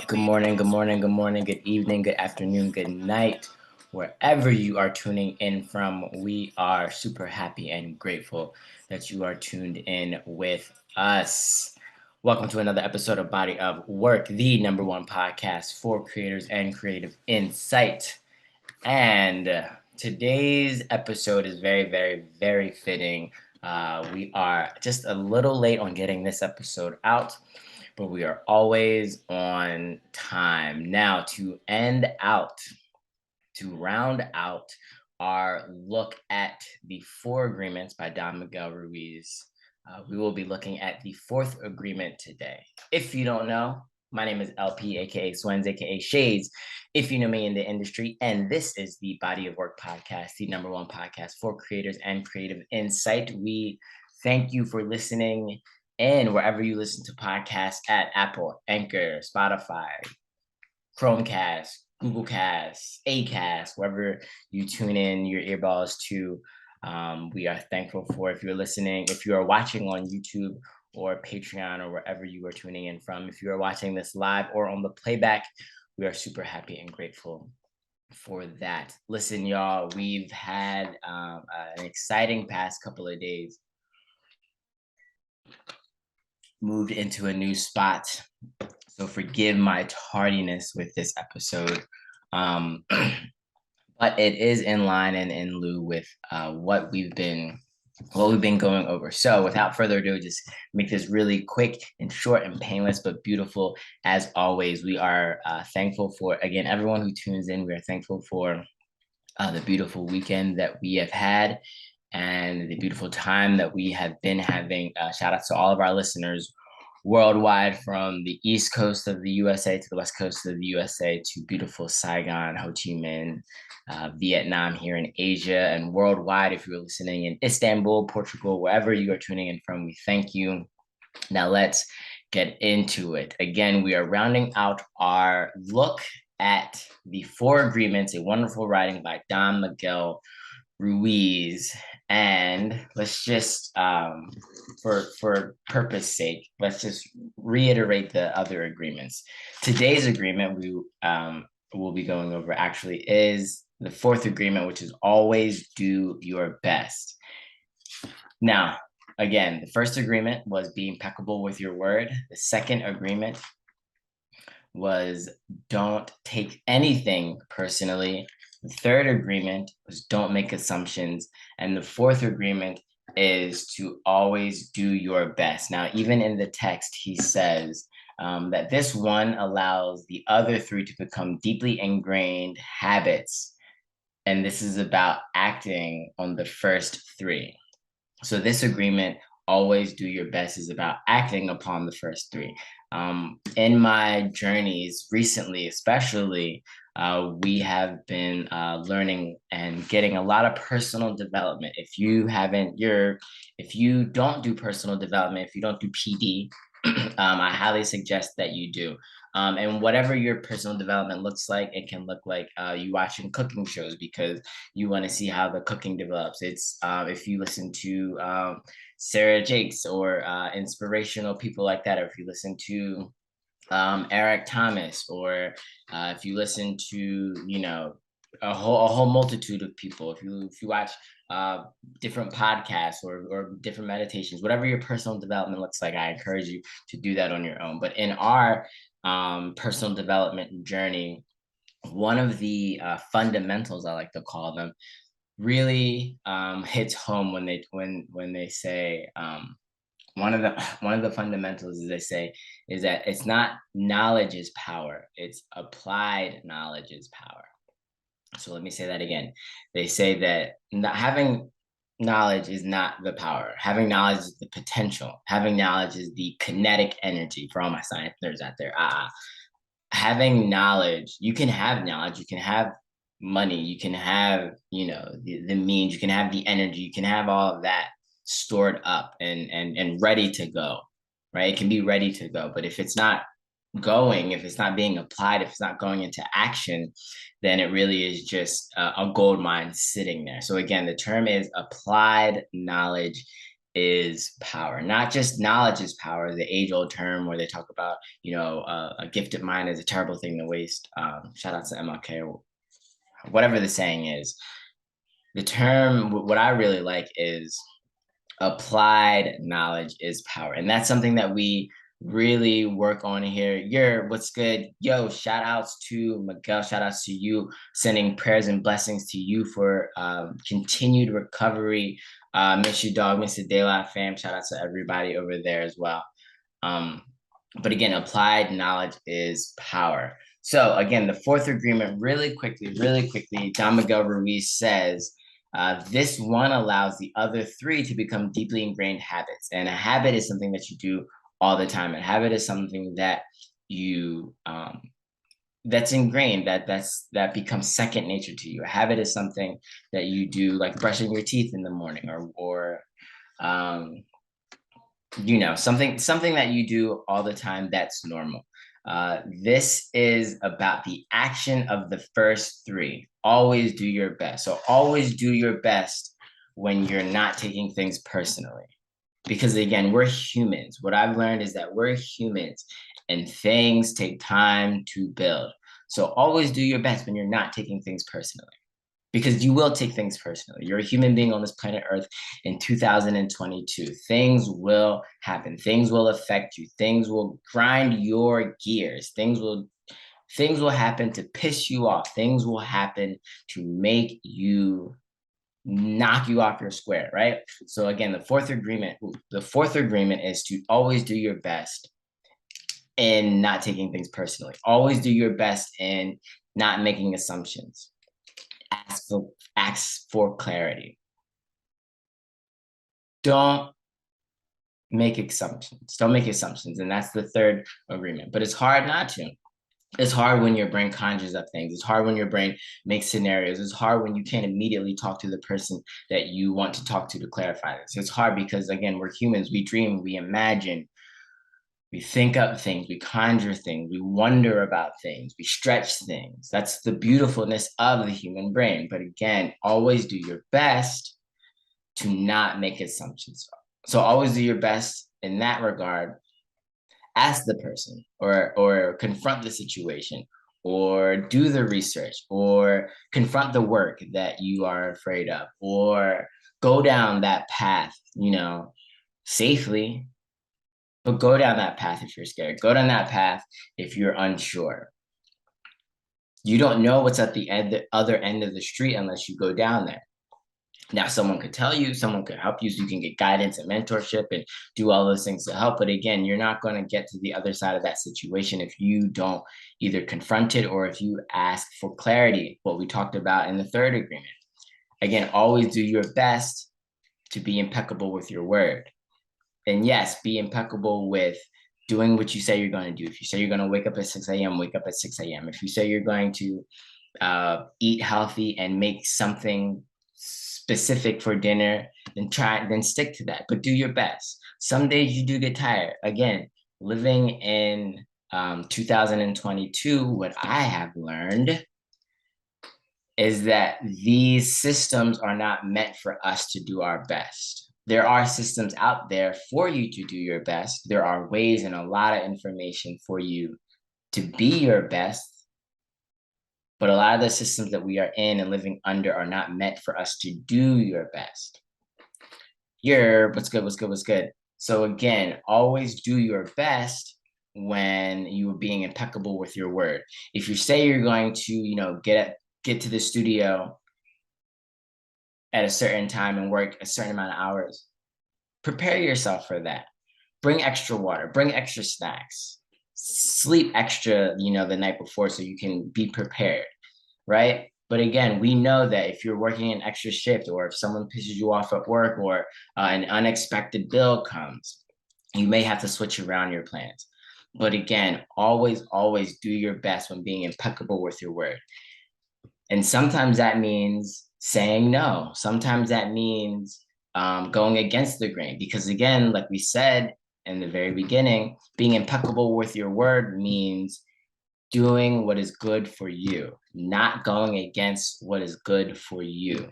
Good morning, good morning, good morning, good evening, good afternoon, good night. Wherever you are tuning in from, we are super happy and grateful that you are tuned in with us. Welcome to another episode of Body of Work, the number one podcast for creators and creative insight. And today's episode is very, very, very fitting. We are just a little late on getting this episode out, but we are always on time. Now, to round out our look at the four agreements by Don Miguel Ruiz, we will be looking at the fourth agreement today. If you don't know, my name is LP, aka Swens, aka Shades, if you know me in the industry, and this is the Body of Work podcast, the number one podcast for creators and creative insight. We thank you for listening in wherever you listen to podcasts at Apple, Anchor, Spotify, Chromecast, Google Cast, Acast, wherever you tune in your earballs to. We are thankful for if you're listening, if you are watching on YouTube or Patreon or wherever you are tuning in from. If you are watching this live or on the playback, we are super happy and grateful for that. Listen, y'all, we've had an exciting past couple of days. Moved into a new spot, so forgive my tardiness with this episode, but it is in line and in lieu with what we've been going over. So without further ado, just make this really quick and short and painless, but beautiful as always. We are thankful for, again, everyone who tunes in. We are thankful for the beautiful weekend that we have had and the beautiful time that we have been having. Shout out to all of our listeners worldwide, from the East Coast of the USA to the West Coast of the USA to beautiful Saigon, Ho Chi Minh, Vietnam here in Asia, and worldwide. If you're listening in Istanbul, Portugal, wherever you are tuning in from, we thank you. Now let's get into it. Again, we are rounding out our look at the four agreements, a wonderful writing by Don Miguel Ruiz. And let's just, for purpose sake, let's just reiterate the other agreements. Today's agreement we will be going over actually is the fourth agreement, which is always do your best. Now, again, the first agreement was be impeccable with your word. The second agreement was don't take anything personally. The third agreement was don't make assumptions. And the fourth agreement is to always do your best. Now, even in the text, he says that this one allows the other three to become deeply ingrained habits. And this is about acting on the first three. So this agreement, always do your best, is about acting upon the first three. In my journeys recently, especially, we have been learning and getting a lot of personal development. If you don't do personal development, if you don't do PD, I highly suggest that you do. And whatever your personal development looks like, it can look like you watching cooking shows because you want to see how the cooking develops. It's if you listen to Sarah Jakes or inspirational people like that, or if you listen to Eric Thomas, or if you listen to, a whole multitude of people, if you watch different podcasts or different meditations, whatever your personal development looks like, I encourage you to do that on your own. But in our personal development journey, one of the fundamentals, I like to call them, really hits home when they say one of the fundamentals, as they say, is that it's not knowledge is power, it's applied knowledge is power. So let me say that again. They say that having knowledge is not the power. Having knowledge is the potential. Having knowledge is the kinetic energy, for all my science nerds out there. Having knowledge, you can have knowledge, you can have money, you can have, the means, you can have the energy, you can have all of that stored up and ready to go, right? It can be ready to go, but if it's not going, if it's not being applied, if it's not going into action, then it really is just a gold mine sitting there. So again, the term is applied knowledge is power. Not just knowledge is power, the age-old term where they talk about, a gifted mind is a terrible thing to waste. Shout out to MLK, or whatever the saying is. The term, what I really like is applied knowledge is power. And that's something that we really work on here. What's good? Yo, shout outs to Miguel, shout outs to you, sending prayers and blessings to you for continued recovery. Miss you, dog, Mr. De La fam. Shout out to everybody over there as well. But again, applied knowledge is power. So again, the fourth agreement, really quickly, Don Miguel Ruiz says, this one allows the other three to become deeply ingrained habits. And a habit is something that you do all the time. A habit is something that you that's ingrained, that becomes second nature to you. A habit is something that you do, like brushing your teeth in the morning, or something that you do all the time that's normal. This is about the action of the first three. Always do your best. So always do your best when you're not taking things personally. Because again, we're humans. What I've learned is that we're humans and things take time to build. So always do your best when you're not taking things personally, because you will take things personally. You're a human being on this planet Earth in 2022. Things will happen. Things will affect you. Things will grind your gears. Things will happen to piss you off. Things will happen to make you knock you off your square, right? So again, the fourth agreement is to always do your best in not taking things personally. Always do your best in not making assumptions. Ask for clarity. Don't make assumptions. And that's the third agreement. But it's hard not to. It's hard when your brain conjures up things. It's hard when your brain makes scenarios. It's hard when you can't immediately talk to the person that you want to talk to clarify this. It's hard because, again, we're humans. We dream, we imagine, we think up things, we conjure things, we wonder about things, we stretch things. That's the beautifulness of the human brain. But again, always do your best to not make assumptions. So always do your best in that regard. Ask the person, or confront the situation, or do the research, or confront the work that you are afraid of, or go down that path, safely. But go down that path if you're scared. Go down that path if you're unsure. You don't know what's at the other end of the street unless you go down there. Now, someone could tell you, someone could help you, so you can get guidance and mentorship and do all those things to help. But again, you're not going to get to the other side of that situation if you don't either confront it or if you ask for clarity, what we talked about in the third agreement. Again, always do your best to be impeccable with your word. And yes, be impeccable with doing what you say you're going to do. If you say you're going to wake up at 6 a.m., wake up at 6 a.m. If you say you're going to eat healthy and make something specific for dinner, then stick to that, but do your best. Some days you do get tired. Again, living in 2022, what I have learned is that these systems are not meant for us to do our best. There are systems out there for you to do your best. There are ways and a lot of information for you to be your best. But a lot of the systems that we are in and living under are not meant for us to do your best. What's good? So again, always do your best when you are being impeccable with your word. If you say you're going to, get to the studio at a certain time and work a certain amount of hours, prepare yourself for that. Bring extra water, bring extra snacks, sleep extra, the night before so you can be prepared, right? But again, we know that if you're working an extra shift, or if someone pisses you off at work, or an unexpected bill comes, you may have to switch around your plans. But again, always do your best when being impeccable with your word. And sometimes that means saying no. Sometimes that means going against the grain, because again, like we said in the very beginning, being impeccable with your word means doing what is good for you, not going against what is good for you.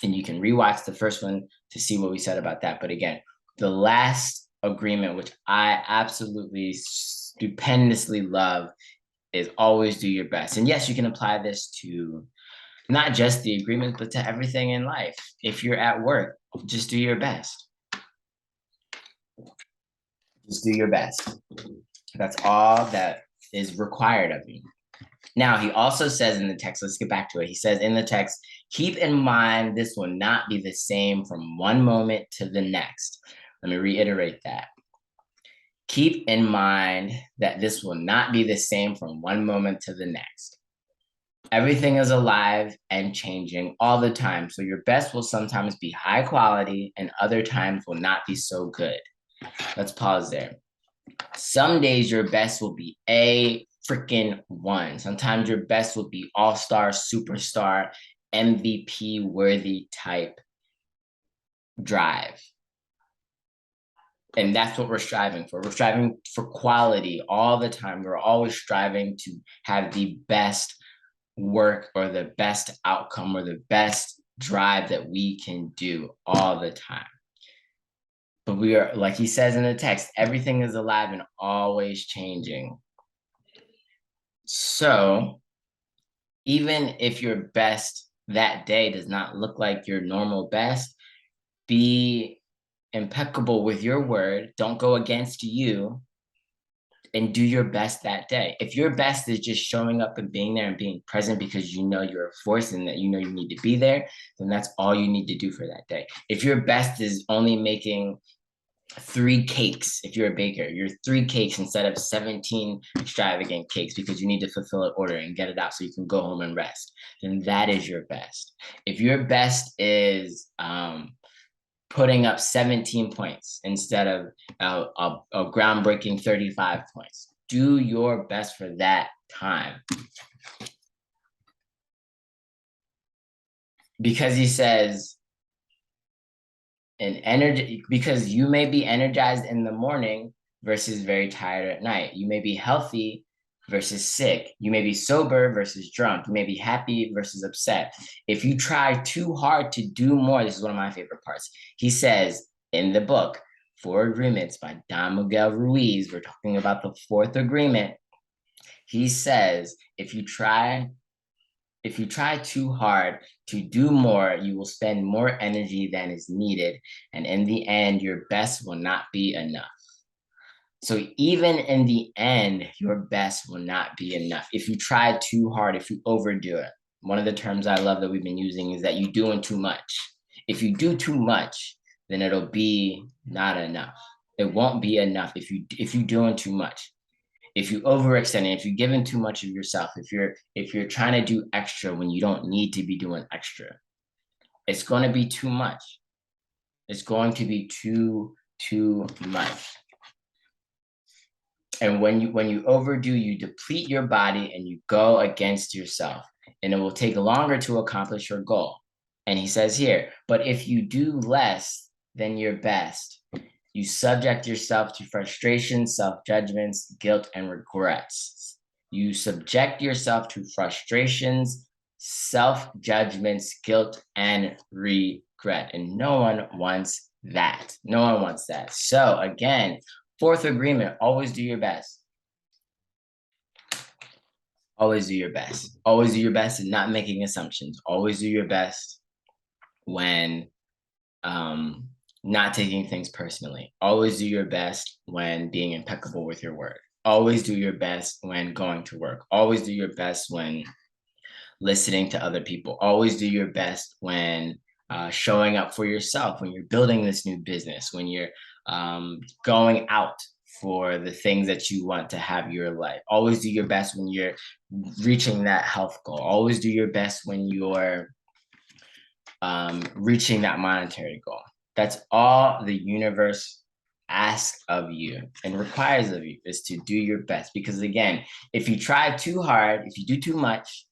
And you can rewatch the first one to see what we said about that. But again, the last agreement, which I absolutely stupendously love, is always do your best. And yes, you can apply this to not just the agreement, but to everything in life. If you're at work, just do your best. Just do your best. That's all that is required of you. Now, he also says in the text, let's get back to it. He says in the text, keep in mind this will not be the same from one moment to the next. Let me reiterate that. Keep in mind that this will not be the same from one moment to the next. Everything is alive and changing all the time. So your best will sometimes be high quality and other times will not be so good. Let's pause there. Some days your best will be a freaking one. Sometimes your best will be all-star, superstar, MVP worthy type drive. And that's what we're striving for. We're striving for quality all the time. We're always striving to have the best work or the best outcome or the best drive that we can do all the time. But we are, like he says in the text, everything is alive and always changing. So even if your best that day does not look like your normal best, be impeccable with your word. Don't go against you and do your best that day. If your best is just showing up and being there and being present because you know you're a force and that you know you need to be there, then that's all you need to do for that day. If your best is only making 3 cakes, if you're a baker, you're 3 cakes instead of 17 extravagant cakes because you need to fulfill an order and get it out so you can go home and rest, then that is your best. If your best is putting up 17 points instead of a groundbreaking 35 points, do your best for that time. Because he says, because you may be energized in the morning versus very tired at night. You may be healthy versus sick. You may be sober versus drunk. You may be happy versus upset. If you try too hard to do more, this is one of my favorite parts. He says in the book, 4 Agreements by Don Miguel Ruiz, we're talking about the 4th agreement. He says, if you try too hard to do more, you will spend more energy than is needed. And in the end, your best will not be enough. So even in the end, your best will not be enough. If you try too hard, if you overdo it. One of the terms I love that we've been using is that you're doing too much. If you do too much, then it'll be not enough. It won't be enough if you're doing too much. If you overextend it, if you're giving too much of yourself, if you're trying to do extra when you don't need to be doing extra, it's going to be too much. It's going to be too much. And when you overdo, you deplete your body and you go against yourself, and it will take longer to accomplish your goal. And he says here, but if you do less than your best, you subject yourself to frustration, self-judgments, guilt, and regrets. You subject yourself to frustrations, self-judgments, guilt, and regret. And no one wants that. No one wants that. So again, 4th agreement, always do your best. Always do your best. Always do your best and not making assumptions. Always do your best when not taking things personally. Always do your best when being impeccable with your word. Always do your best when going to work. Always do your best when listening to other people. Always do your best when showing up for yourself, when you're building this new business, when you're going out for the things that you want to have in your life. Always do your best when you're reaching that health goal. Always do your best when you're reaching that monetary goal. That's all the universe asks of you and requires of you, is to do your best. Because again, if you try too hard, if you do too much,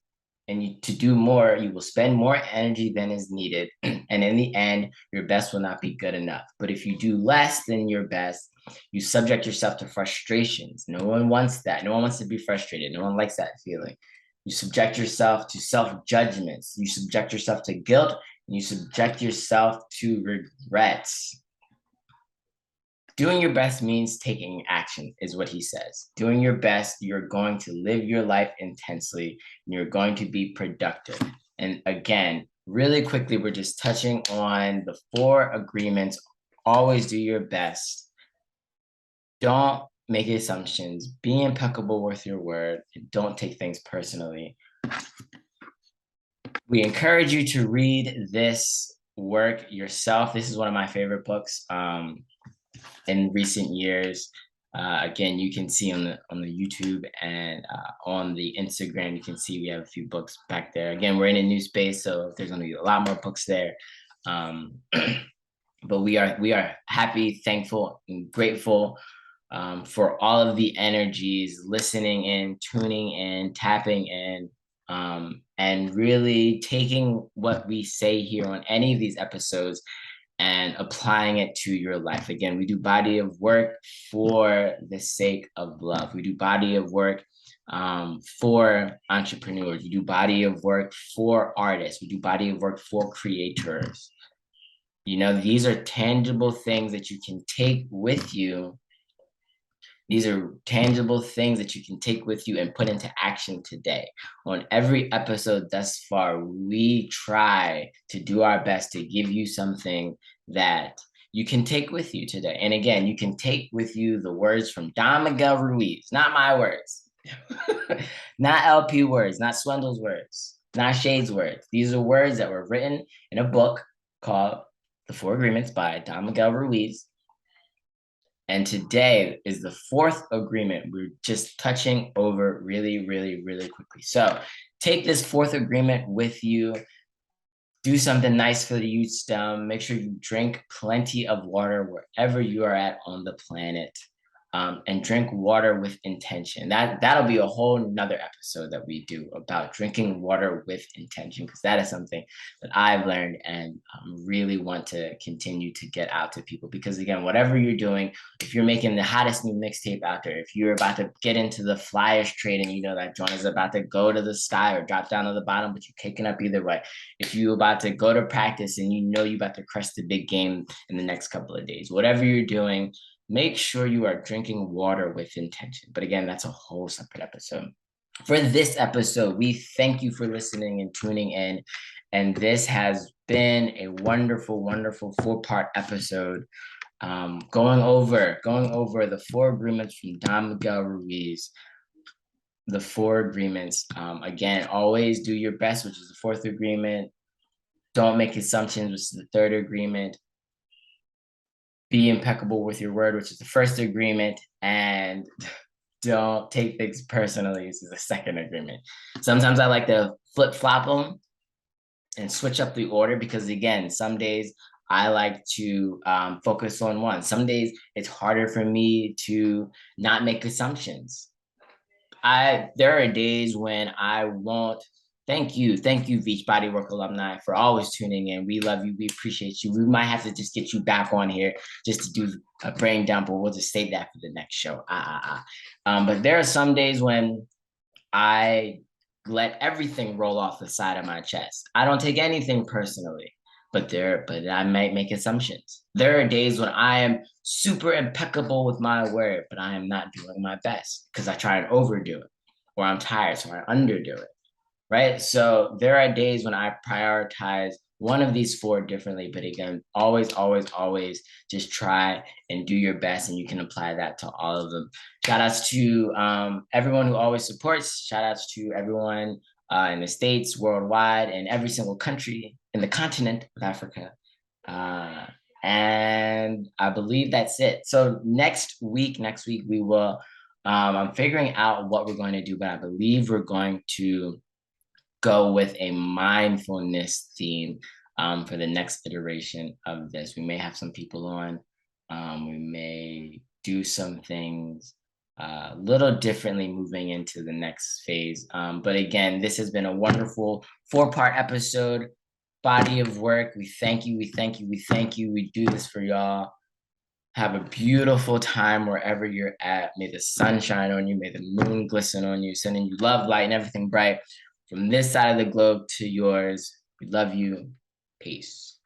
and to do more, you will spend more energy than is needed. And in the end, your best will not be good enough. But if you do less than your best, you subject yourself to frustrations. No one wants that. No one wants to be frustrated. No one likes that feeling. You subject yourself to self-judgments. You subject yourself to guilt, and you subject yourself to regrets. Doing your best means taking action, is what he says. Doing your best, you're going to live your life intensely, and you're going to be productive. And again, really quickly, we're just touching on the 4 agreements. Always do your best. Don't make assumptions. Be impeccable with your word, and don't take things personally. We encourage you to read this work yourself. This is one of my favorite books in recent years. Again, you can see on the YouTube and on the Instagram, you can see we have a few books back there. Again, we're in a new space, so there's going to be a lot more books there. But we are happy, thankful, and grateful for all of the energies, listening in, tuning in, tapping in, and really taking what we say here on any of these episodes and applying it to your life. Again, we do body of work for the sake of love. We do body of work for entrepreneurs. We do body of work for artists. We do body of work for creators. These are tangible things that you can take with you. These are tangible things that you can take with you and put into action today. On every episode thus far, we try to do our best to give you something that you can take with you today. And again, you can take with you the words from Don Miguel Ruiz, not my words, not LP words, not Swindle's words, not Shade's words. These are words that were written in a book called The 4 Agreements by Don Miguel Ruiz. And today is the 4th agreement. We're just touching over really, really, really quickly. So take this 4th agreement with you. Do something nice for the youth STEM. Make sure you drink plenty of water wherever you are at on the planet. And drink water with intention. That'll be a whole nother episode that we do about drinking water with intention, because that is something that I've learned and really want to continue to get out to people. Because again, whatever you're doing, if you're making the hottest new mixtape out there, if you're about to get into the flyers trade and that joint is about to go to the sky or drop down to the bottom, but you're kicking up either way, if you're about to go to practice and you're about to crush the big game in the next couple of days, whatever you're doing, make sure you are drinking water with intention. But again, that's a whole separate episode. For this episode, we thank you for listening and tuning in. And this has been a wonderful, wonderful 4-part episode going over the 4 agreements from Don Miguel Ruiz. The 4 agreements. Again, always do your best, which is the 4th agreement. Don't make assumptions, which is the 3rd agreement. Be impeccable with your word, which is the 1st agreement, and don't take things personally, which is the 2nd agreement. Sometimes I like to flip-flop them and switch up the order because, again, some days I like to focus on one. Some days it's harder for me to not make assumptions. There are days when I won't. Thank you, Beach Body Work alumni, for always tuning in. We love you. We appreciate you. We might have to just get you back on here just to do a brain dump, but we'll just save that for the next show. But there are some days when I let everything roll off the side of my chest. I don't take anything personally, but I might make assumptions. There are days when I am super impeccable with my word, but I am not doing my best because I try and overdo it, or I'm tired, so I underdo it. Right? So there are days when I prioritize one of these 4 differently, but again, always just try and do your best, and you can apply that to all of them. Shout outs to everyone who always supports. Shout outs to everyone in the States, worldwide, and every single country in the continent of Africa. And I believe that's it. So next week we will, I'm figuring out what we're going to do, but I believe we're going to go with a mindfulness theme for the next iteration of this. We may have some people on. We may do some things a little differently moving into the next phase. But again, this has been a wonderful 4-part episode, body of work. We thank you. We do this for y'all. Have a beautiful time wherever you're at. May the sun shine on you. May the moon glisten on you, sending you love, light, and everything bright from this side of the globe to yours. We love you. Peace.